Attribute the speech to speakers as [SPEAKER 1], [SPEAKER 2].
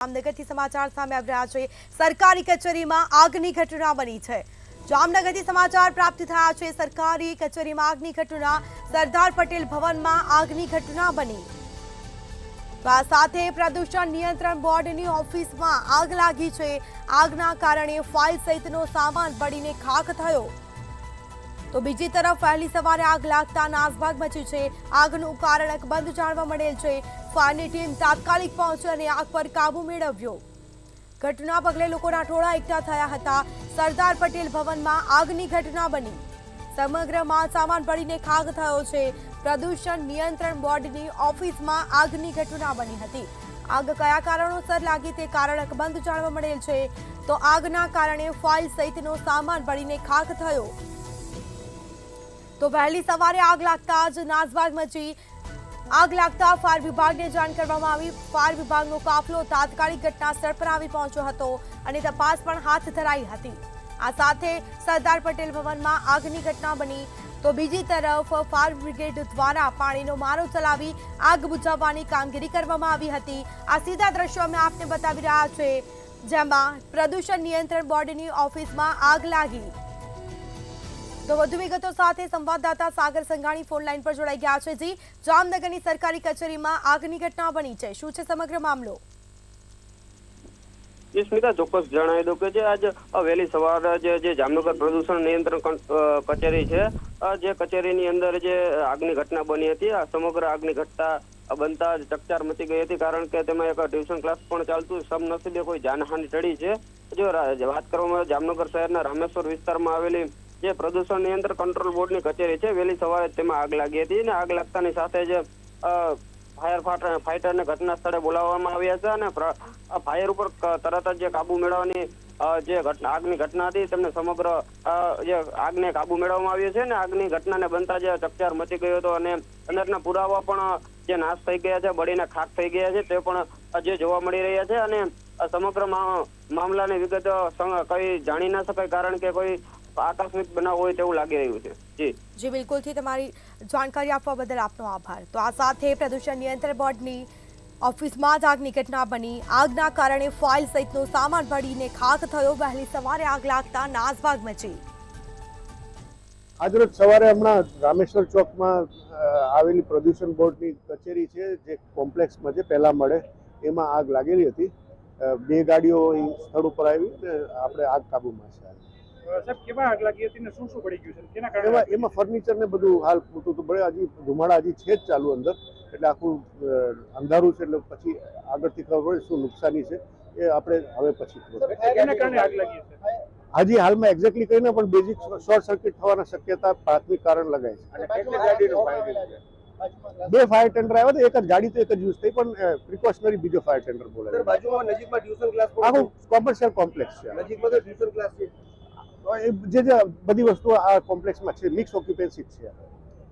[SPEAKER 1] જામનગરથી સમાચાર સામે આવી રહ્યા છે। સરકારી કચેરીમાં આગની ઘટના બની છે। જામનગરથી સમાચાર પ્રાપ્ત થયા છે। સરકારી કચેરીમાં આગની ઘટના, સરદાર પટેલ ભવનમાં આગની ઘટના બની। આ સાથે પ્રદૂષણ નિયંત્રણ બોર્ડની ઓફિસમાં આગ લાગી છે। આગના કારણે ફાઇલ સહિતનો સામાન બળીને ખાખ થયો। તો બીજી તરફ વહેલી સવારે આગ લાગતા નાસભાગ મચી છે। આગનું કારણ અકબંધ જાણવા મળેલ છે। ફાયરની ટીમ તાત્કાલિક પહોંચી અને આગ પર કાબુ મેળવ્યો। ઘટના પગલે લોકોના ટોળા એકઠા થયા હતા। સરદાર પટેલ ભવનમાં આગની ઘટના બની। સમગ્ર માલ સામાન બળીને ખાખ થયો છે। પ્રદૂષણ નિયંત્રણ બોર્ડની ઓફિસમાં આગની ઘટના બની હતી। આગ કયા કારણોસર લાગી તે કારણ અકબંધ જાણવા મળેલ છે। તો આગના કારણે ફાઇલ સહિતનો સામાન બળીને ખાખ થયો। તો વહેલી સવારે આગ લાગતા જ નાસભાગ મચી। આગ લાગતા ફાયર વિભાગને જાણ કરવામાં આવી। ફાયર વિભાગનો કાફલો તાત્કાલિક ઘટના સ્થળ પર આવી પહોંચ્યો હતો અને તપાસ પણ હાથ ધરાઈ હતી। આ સાથે સરદાર પટેલ ભવનમાં આગની ઘટના બની। તો બીજી તરફ ફાયર બ્રિગેડ દ્વારા પાણીનો મારો ચલાવી આગ બુઝાવવાની કામગીરી કરવામાં આવી હતી। આ સીધા દ્રશ્યો અમે આપને બતાવી રહ્યા છે, જેમાં પ્રદૂષણ નિયંત્રણ બોર્ડની ઓફિસમાં આગ લાગી। તો વધુ વિગતો સાથે સંવાદદાતા સાગર સંઘાણી ફોન લાઈન પર જોડાઈ ગયા છે। જી, જામનગરની સરકારી કચેરીમાં આગની ઘટના બની છે, શું છે સમગ્ર મામલો?
[SPEAKER 2] સ્મિતા, ચોક્કસ જણાવી દઉં કે આજ વહેલી સવારે જે જામનગર પ્રદૂષણ નિયંત્રણ કચેરી છે, જે કચેરીની અંદર જે આગની ઘટના બની હતી, આ સમગ્ર આગની ઘટના બનતા જ ચકચાર મચી ગઈ હતી, કારણ કે તેમાં એક ટ્યુશન ક્લાસ પણ ચાલતું। સદનસીબે કોઈ જાનહાનિ ટળી છે। જો વાત કરવામાં આવે જામનગર શહેરના રામેશ્વર વિસ્તારમાં આવેલી જે પ્રદૂષણ નિયંત્રણ કંટ્રોલ બોર્ડની કચેરી છે, વહેલી સવારે તેમાં આગ લાગી હતી અને આગ લાગતાની સાથે જ ફાયર ફાઇટરને ઘટના સ્થળે બોલાવવામાં આવ્યા છે અને ફાયર ઉપર તરત જ જે કાબુ મેળવવાની જે આગની ઘટના હતી તેમને સમગ્ર જે આગને કાબુ મેળવવામાં આવ્યો છે ને આગની ઘટનાને બનતા જે ચકચાર મચી ગયો હતો અને અંદરના પુરાવા પણ જે નાશ થઈ ગયા છે, બળીને ખાખ થઈ ગયા છે, તે પણ જે જોવા મળી રહ્યા છે અને સમગ્ર મામલાની વિગત કઈ જાણી ના શકાય, કારણ કે કોઈ આકસ્મિક બનાવ હોય તેવું લાગી રહ્યું છે।
[SPEAKER 1] જી બિલકુલથી તમારી જાણકારી આપવા બદલ આપનો આભાર। તો આ સાથે પ્રદૂષણ નિયંત્રણ બોર્ડની ઓફિસમાં જ આગની ઘટના બની। આગના કારણે ફાઇલ સહિતનો સામાન બળીને ખાખ થયો। વહેલી સવારે આગ લાગતા નાસભાગ મચી।
[SPEAKER 3] આજરોજ સવારે હમણાં રામેશ્વર ચોકમાં આવેલી પ્રદૂષણ બોર્ડની કચેરી છે, જે કોમ્પ્લેક્સમાં છે પહેલા માળે, એમાં આગ લાગેલી હતી। બે ગાડીઓ સ્થળ ઉપર આવી ને આપણે આગ કાબૂમાં છે।
[SPEAKER 4] સાહેબ, કેવા આગ લાગી હતી ને શું શું બળી ગયું છે, કેના કારણે?
[SPEAKER 3] એમાં ફર્નિચર ને બધું હાલ પૂરતું તો બળે, હજી ધુમાડા હજી છે જ ચાલુ અંદર, એટલે આખું અંધારું છે, એટલે પછી આગળથી ખબર પડે શું નુકસાની છે એ આપણે હવે પછી ખબર પડે।
[SPEAKER 4] કેના કારણે આગ લાગી છે?
[SPEAKER 3] હજી હાલમાં એક્ઝેક્ટલી કહીને પણ બેઝિક શોર્ટ સર્કિટ થવાના શક્યતા પ્રાથમિક કારણ લગાય છે। બે ફાયર ટેન્ડર આવ્યા હતા, એક જ ગાડી તો એક જ યુઝ થઈ, પણ પ્રિકોશનરી બીજો ફાયર ટેન્ડર બોલાવ્યો।
[SPEAKER 5] બાજુમાં નજીકમાં ટ્યુશન ક્લાસ
[SPEAKER 3] આખું કોમર્શિયલ કોમ્પ્લેક્સ છે,
[SPEAKER 5] નજીકમાં તો ટ્યુશન ક્લાસ છે।
[SPEAKER 3] જે બધી વસ્તુઓ આ કોમ્પ્લેક્સમાં છે, મિક્સ ઓક્યુપન્સી છે।